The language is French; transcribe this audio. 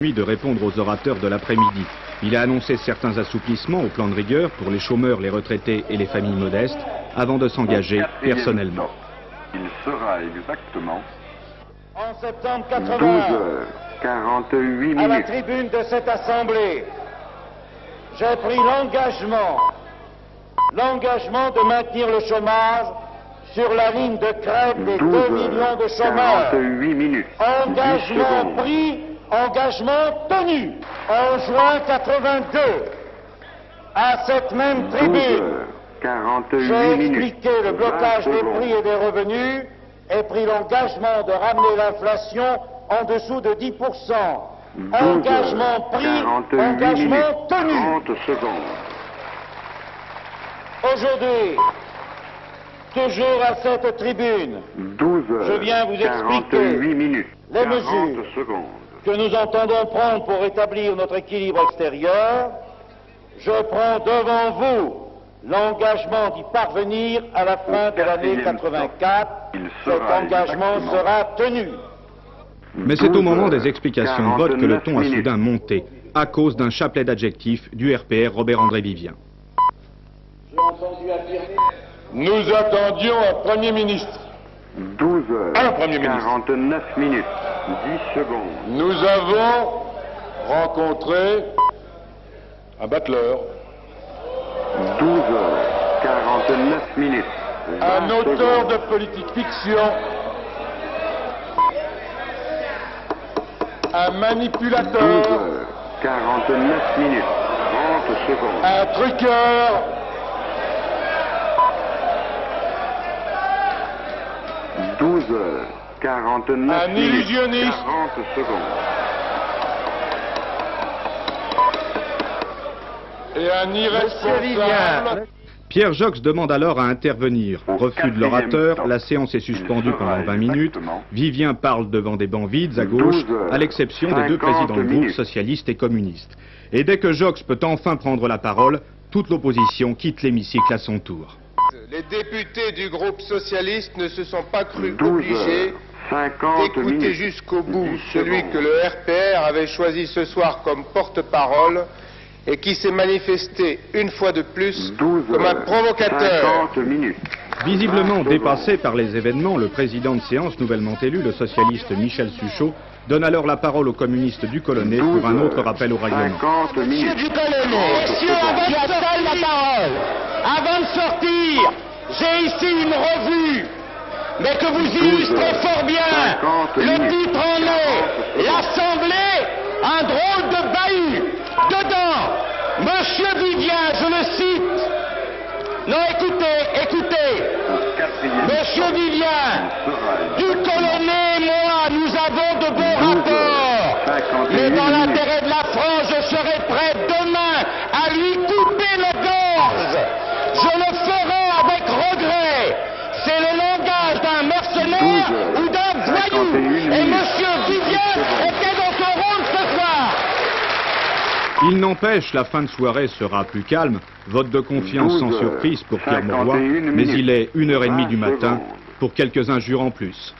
De répondre aux orateurs de l'après-midi. Il a annoncé certains assouplissements au plan de rigueur pour les chômeurs, les retraités et les familles modestes, avant de s'engager personnellement. Il sera exactement en septembre 80, 12h48 minutes. à la tribune de cette assemblée, j'ai pris l'engagement de maintenir le chômage sur la ligne de crête des 2 millions de chômeurs. 48 minutes. Engagement pris, engagement tenu. En juin 82, à cette même tribune, 48 j'ai minutes. expliqué le blocage des prix et des revenus et pris l'engagement de ramener l'inflation en dessous de 10%. Engagement pris, engagement tenu. 30 secondes. Aujourd'hui, toujours à cette tribune, 12h, je viens vous expliquer 48 minutes. les 40 mesures secondes. que nous entendons prendre pour rétablir notre équilibre extérieur. Je prends devant vous l'engagement d'y parvenir à la fin de l'année 84. Cet engagement sera tenu. Mais c'est au moment des explications de vote que le ton a soudain monté, à cause d'un chapelet d'adjectifs du RPR Robert-André Vivien. J'ai entendu affirmer... Nous attendions un Premier ministre. 12h49 minutes. 10 secondes. Nous avons rencontré un battleur, 12h49 minutes. un 20 auteur secondes. de politique fiction, un manipulateur, 12h49 minutes. 30 secondes. un truqueur, 12h49 un minutes. illusionniste, 40 secondes. et un irresponsable. Pierre Joxe demande alors à intervenir. Refus de l'orateur, la séance est suspendue pendant 20 minutes. Vivien parle devant des bancs vides à gauche, à l'exception des deux présidents de groupe, socialistes et communistes. Et dès que Joxe peut enfin prendre la parole, toute l'opposition quitte l'hémicycle à son tour. Les députés du groupe socialiste ne se sont pas crus obligés 50 d'écouter minutes. jusqu'au bout 10 celui secondes. que le RPR avait choisi ce soir comme porte-parole et qui s'est manifesté une fois de plus comme un provocateur. 50 minutes. Visiblement dépassé par les événements, le président de séance nouvellement élu, le socialiste Michel Suchot, donne alors la parole au communiste Ducolonnet pour un autre rappel au règlement. 50 minutes. Messieurs, avant de sortir la parole, avant de sortir, j'ai ici une revue, mais que vous illustrez fort bien. 50 Le minutes. titre en est l'Assemblée, un drôle de bahut. Dedans, Monsieur Vivien, je le cite. Non, écoutez. Monsieur Vivien, Ducolonnet et moi, nous avons de bons rapports. Mais dans l'intérêt de la France, je serai prêt demain à lui couper la gorge. Je le ferai avec regret. C'est le langage d'un mercenaire ou d'un voyou. Et Monsieur Vivien était dans son rôle ce soir. Il n'empêche, la fin de soirée sera plus calme. Vote de confiance sans surprise pour Pierre Mauroy, mais il est 1h30 du matin pour quelques injures en plus.